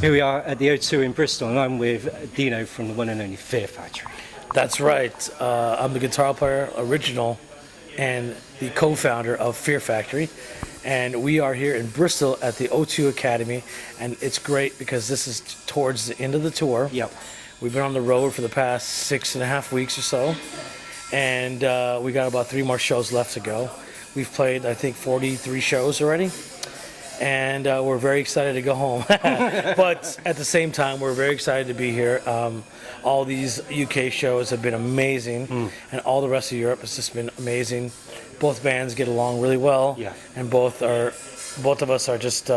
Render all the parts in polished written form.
Here we are at the O2 in Bristol, and I'm with Dino from the one and only Fear Factory. That's right. I'm the guitar player, original, and the co-founder of Fear Factory. And we are here in Bristol at the O2 Academy, and it's great because this is towards the end of the tour. Yep. We've been on the road for the past 6.5 weeks or so, and we got about 3 more shows left to go. We've played, I think, 43 shows already, and we're very excited to go home. But at the same time, we're very excited to be here. All these UK shows have been amazing, and all the rest of Europe has just been amazing. Both bands get along really well, Yeah. and both of us are just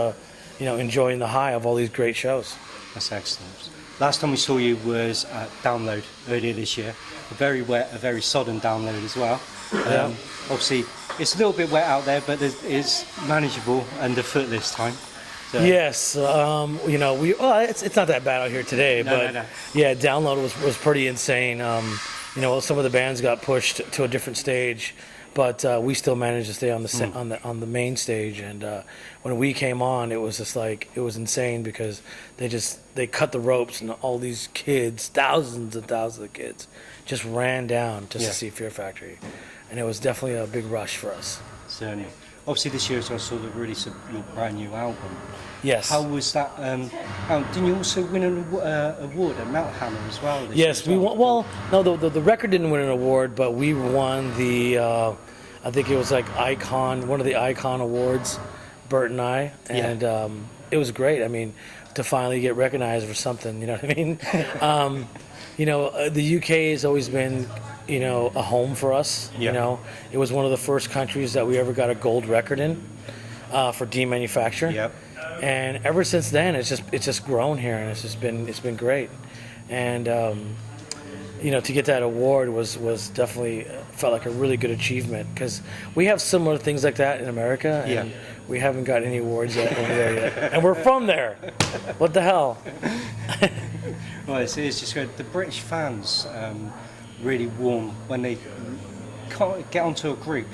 enjoying the high of all these great shows. That's excellent. Last time we saw you was at Download earlier this year. A very wet, a very sodden Download as well. Yeah. Obviously, it's a little bit wet out there, but it's manageable underfoot this time. So. Yes, it's not that bad out here today, but No. yeah, Download was pretty insane. Some of the bands got pushed to a different stage, but we still managed to stay on the main stage. And when we came on, it was just like it was insane because they cut the ropes, and all these kids, thousands and thousands of kids, just ran down just to see Fear Factory, and it was definitely a big rush for us. Certainly. Obviously, this year is also the release of your brand new album. Yes. How was that? Didn't you also win an award at Mount Hammer as well? Yes, we won. Well, no, the record didn't win an award, but we won the. I think it was like Icon, one of the Icon awards, Bert and I, and it was great. I mean, to finally get recognized for something, you know what I mean? The UK has always been, a home for us. Yeah. It was one of the first countries that we ever got a gold record in for demanufacture. Yep. And ever since then, it's just grown here, and it's been great. And to get that award was definitely felt like a really good achievement because we have similar things like that in America, and we haven't got any awards yet over there yet. And we're from there. What the hell? Well, it's just good. The British fans really warm when they can't get onto a group.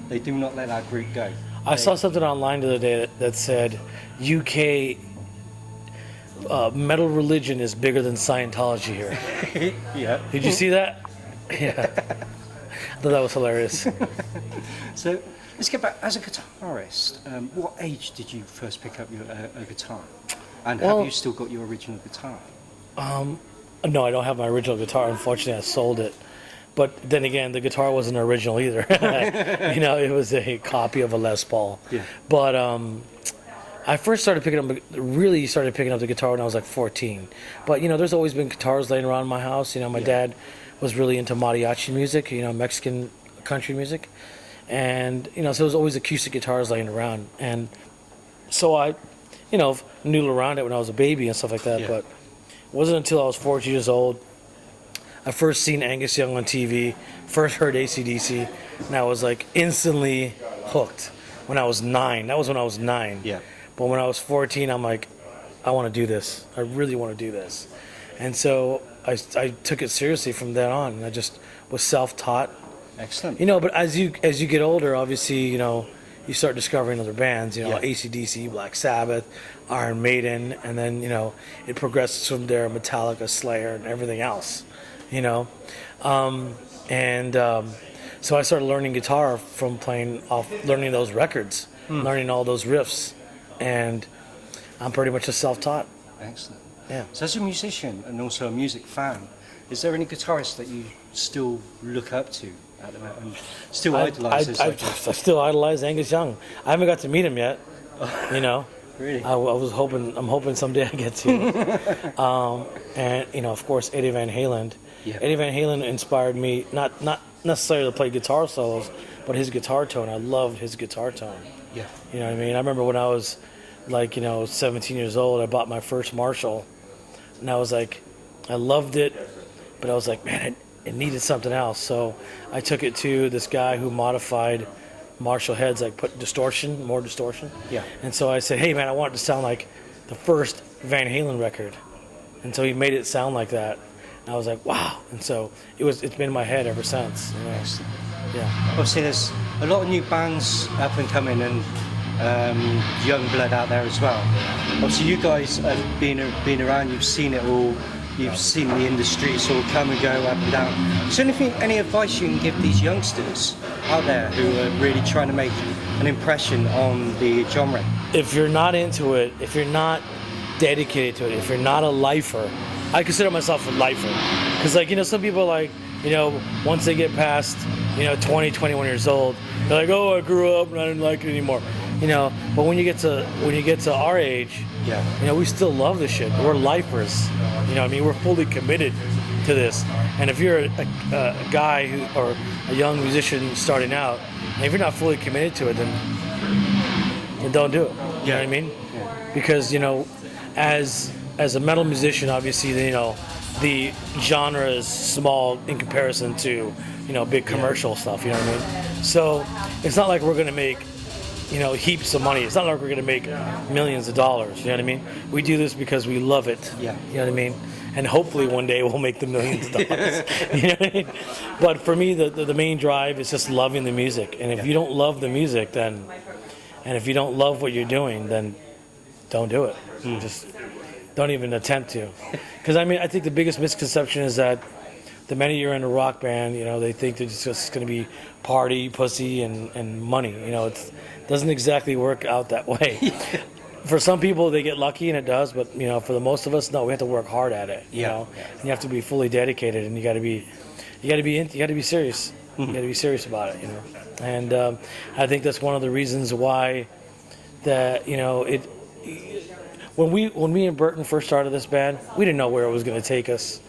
They do not let that group go. I saw something online the other day that said UK metal religion is bigger than Scientology here. Yeah. Did you see that? Yeah. I thought that was hilarious. So let's get back. As a guitarist, what age did you first pick up a guitar? And have you still got your original guitar? No, I don't have my original guitar. Unfortunately, I sold it. But then again, the guitar wasn't original either. It was a copy of a Les Paul. Yeah. But I first started picking up the guitar when I was like 14. But there's always been guitars laying around my house. My dad was really into mariachi music, Mexican country music, and so there was always acoustic guitars laying around. And so I, noodled around it when I was a baby and stuff like that. Yeah. But it wasn't until I was 14 years old. I first seen Angus Young on TV, first heard AC/DC, and I was like instantly hooked when I was 9. That was when I was 9. Yeah. But when I was 14, I'm like, I want to do this. I really want to do this. And so I took it seriously from then on, and I just was self-taught. Excellent. But as you get older, obviously, you start discovering other bands, AC/DC, Black Sabbath, Iron Maiden, and then, it progresses from there, Metallica, Slayer, and everything else. So I started learning guitar from learning those records, learning all those riffs, and I'm pretty much a self-taught. Excellent. Yeah. So as a musician and also a music fan, is there any guitarist that you still look up to at the moment and still idolize? I still idolize Angus Young. I haven't got to meet him yet. Really? I'm hoping someday I get to. And of course, Eddie Van Halen. Yeah. Eddie Van Halen inspired me not necessarily to play guitar solos, but his guitar tone. I loved his guitar tone. Yeah. You know what I mean? I remember when I was 17 years old, I bought my first Marshall, and I was like, I loved it, but I was like, man, it needed something else. So I took it to this guy who modified Marshall heads, like put more distortion. Yeah. And so I said, hey man, I want it to sound like the first Van Halen record. And so he made it sound like that. And I was like, wow. And so it's been in my head ever since. Excellent. Yeah. Obviously, there's a lot of new bands up and coming, and young blood out there as well. Obviously, you guys have been around. You've seen it all. You've seen the industry sort of come and go up and down. Is there any advice you can give these youngsters out there who are really trying to make an impression on the genre? If you're not into it, if you're not dedicated to it, if you're not a lifer, I consider myself a lifer. Because, like, you know, some people, like, you know, once they get past, you know, 20, 21 years old, they're like, oh, I grew up and I didn't like it anymore. You know, but when you get to our age, Yeah. you know, we still love this shit. We're lifers. You know what I mean? We're fully committed to this. And if you're a guy who, or a young musician starting out, and if you're not fully committed to it, then don't do it. You know what I mean? Yeah. Because, you know, as a metal musician, obviously, you know, the genre is small in comparison to, you know, big commercial stuff, you know what I mean? So it's not like we're going to make, you know, heaps of money. It's not like we're going to make millions of dollars, you know what I mean? We do this because we love it, Yeah. you know what I mean? And hopefully one day we'll make the millions of dollars, you know what I mean? But for me, the main drive is just loving the music. And if you don't love the music, then, and if you don't love what you're doing, then don't do it. Just don't even attempt to. Because, I mean, I think the biggest misconception is that the minute you're in a rock band, you know, they think that it's just going to be party, pussy, and money. You know, it doesn't exactly work out that way. For some people, they get lucky and it does, but, you know, for the most of us, no, we have to work hard at it. You know, and you have to be fully dedicated, and you got to be serious. You got to be serious about it. You know, and I think that's one of the reasons why that, you know, it. When me and Burton first started this band, we didn't know where it was going to take us.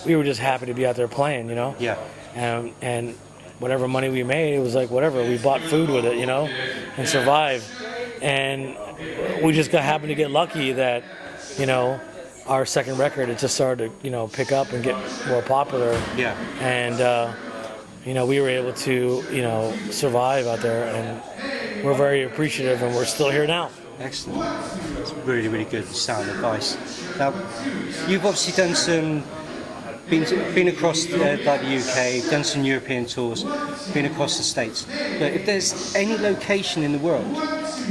We were just happy to be out there playing, you know. Yeah. And whatever money we made, it was like whatever. We bought food with it, you know, and survived. And we just happened to get lucky that, you know, our second record, it just started to, you know, pick up and get more popular. Yeah. And you know, we were able to, you know, survive out there, and we're very appreciative, and we're still here now. Excellent. It's really, really good sound advice. Now, you've obviously done some, been across the UK, done some European tours, been across the States. But if there's any location in the world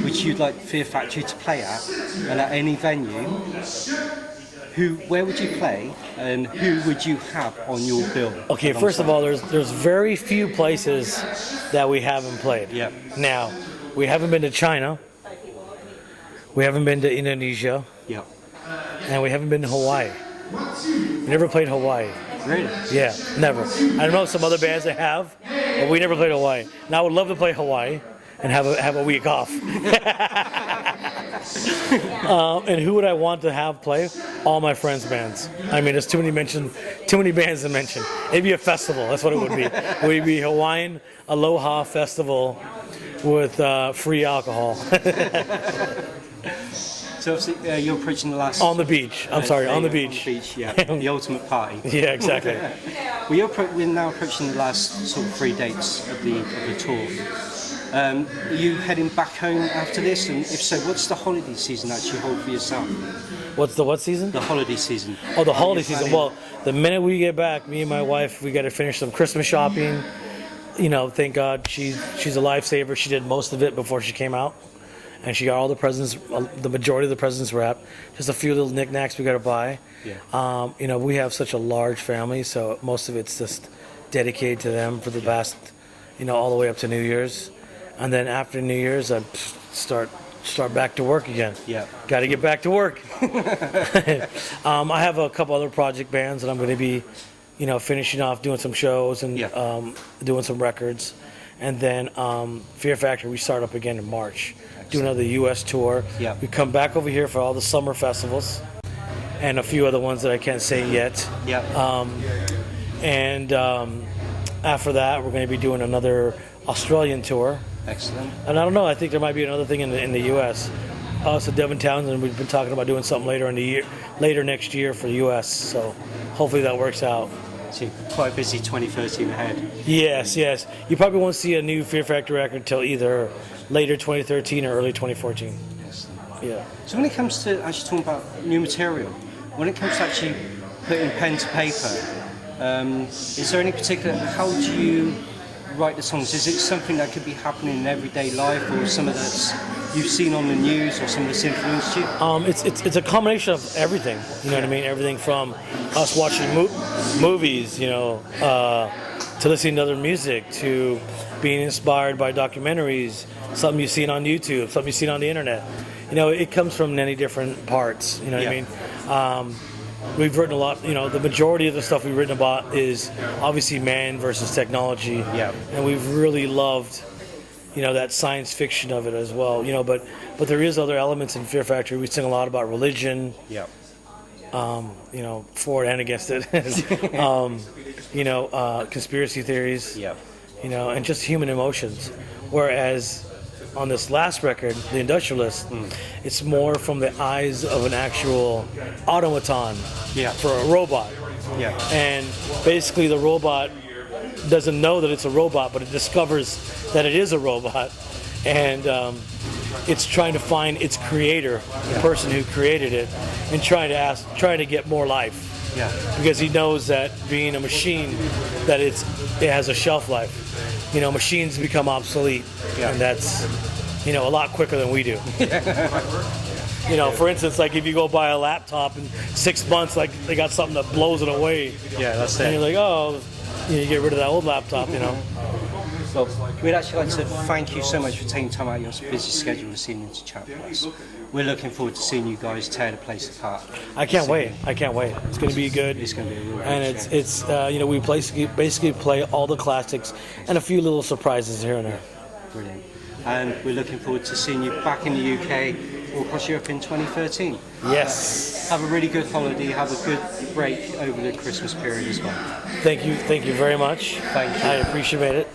which you'd like Fear Factory to play at, and at any venue, where would you play, and who would you have on your bill? Okay, first of all, there's very few places that we haven't played. Yeah. Now, we haven't been to China. We haven't been to Indonesia, Yeah. and we haven't been to Hawaii. We never played Hawaii. Really? Yeah, never. I don't know some other bands that have, but we never played Hawaii. Now I would love to play Hawaii and have a week off. And who would I want to have play? All my friends' bands. I mean, there's too many bands to mention. It'd be a festival. That's what it would be. It would be Hawaiian Aloha Festival with free alcohol. So obviously you're approaching the last... On the beach. I'm sorry, on the beach. On the beach, yeah. The ultimate party. Yeah, exactly. We're now approaching the last sort of 3 dates of the tour. Are you heading back home after this? And if so, what's the holiday season actually hold for yourself? What's the what season? The holiday season. Oh, the holiday season. Well, the minute we get back, me and my wife, we got to finish some Christmas shopping. You know, thank God she's a lifesaver. She did most of it before she came out. And she got all the presents, the majority of the presents wrapped. Just a few little knickknacks we got to buy. Yeah. You know, we have such a large family, so most of it's just dedicated to them for the past, you know, all the way up to New Year's. And then after New Year's, I start back to work again. Yeah. Got to get back to work. I have a couple other project bands that I'm going to be, you know, finishing off, doing some shows and doing some records. And then Fear Factory, we start up again in March. Do another U.S. tour. Yeah. We come back over here for all the summer festivals and a few other ones that I can't say yet. Yeah. After that, we're going to be doing another Australian tour. Excellent. And I don't know, I think there might be another thing in the U.S. So Devin Townsend, we've been talking about doing something later next year for the U.S. So hopefully that works out. So quite busy 2013 ahead. Yes. You probably won't see a new Fear Factory record till either later 2013 or early 2014. Excellent. Yeah. So when it comes to actually talking about new material, when it comes to actually putting pen to paper, is there any particular, how do you write the songs? Is it something that could be happening in everyday life, or some of that's you've seen on the news or something that's influenced you? It's a combination of everything. You know what I mean? Everything from us watching movies, to listening to other music, to being inspired by documentaries, something you've seen on YouTube, something you've seen on the internet. It comes from many different parts. You know what I mean? We've written a lot. The majority of the stuff we've written about is obviously man versus technology. Yeah. And we've really loved, that science fiction of it as well. But there is other elements in Fear Factory. We sing a lot about religion. Yeah. For and against it. Conspiracy theories. Yeah. And just human emotions. Whereas on this last record, The Industrialist, it's more from the eyes of an actual automaton for a robot. Yeah. And basically the robot doesn't know that it's a robot, but it discovers that it is a robot. And it's trying to find its creator, the person who created it, and trying to get more life. Yeah. Because he knows that being a machine, that it has a shelf life. Machines become obsolete, and that's a lot quicker than we do. For instance, like if you go buy a laptop in 6 months, like they got something that blows it away. Yeah, that's it. And you're like, oh, you get rid of that old laptop. Well, we'd actually like to thank you so much for taking time out of your busy schedule to see in to chat with us. We're looking forward to seeing you guys tear the place apart. I can't wait. It's going to be good. It's going to be a real and show. it's we basically play all the classics and a few little surprises here and there. Brilliant. And we're looking forward to seeing you back in the UK or across Europe in 2013. Yes. Have a really good holiday. Have a good break over the Christmas period as well. Thank you very much. Thank you. I appreciate it.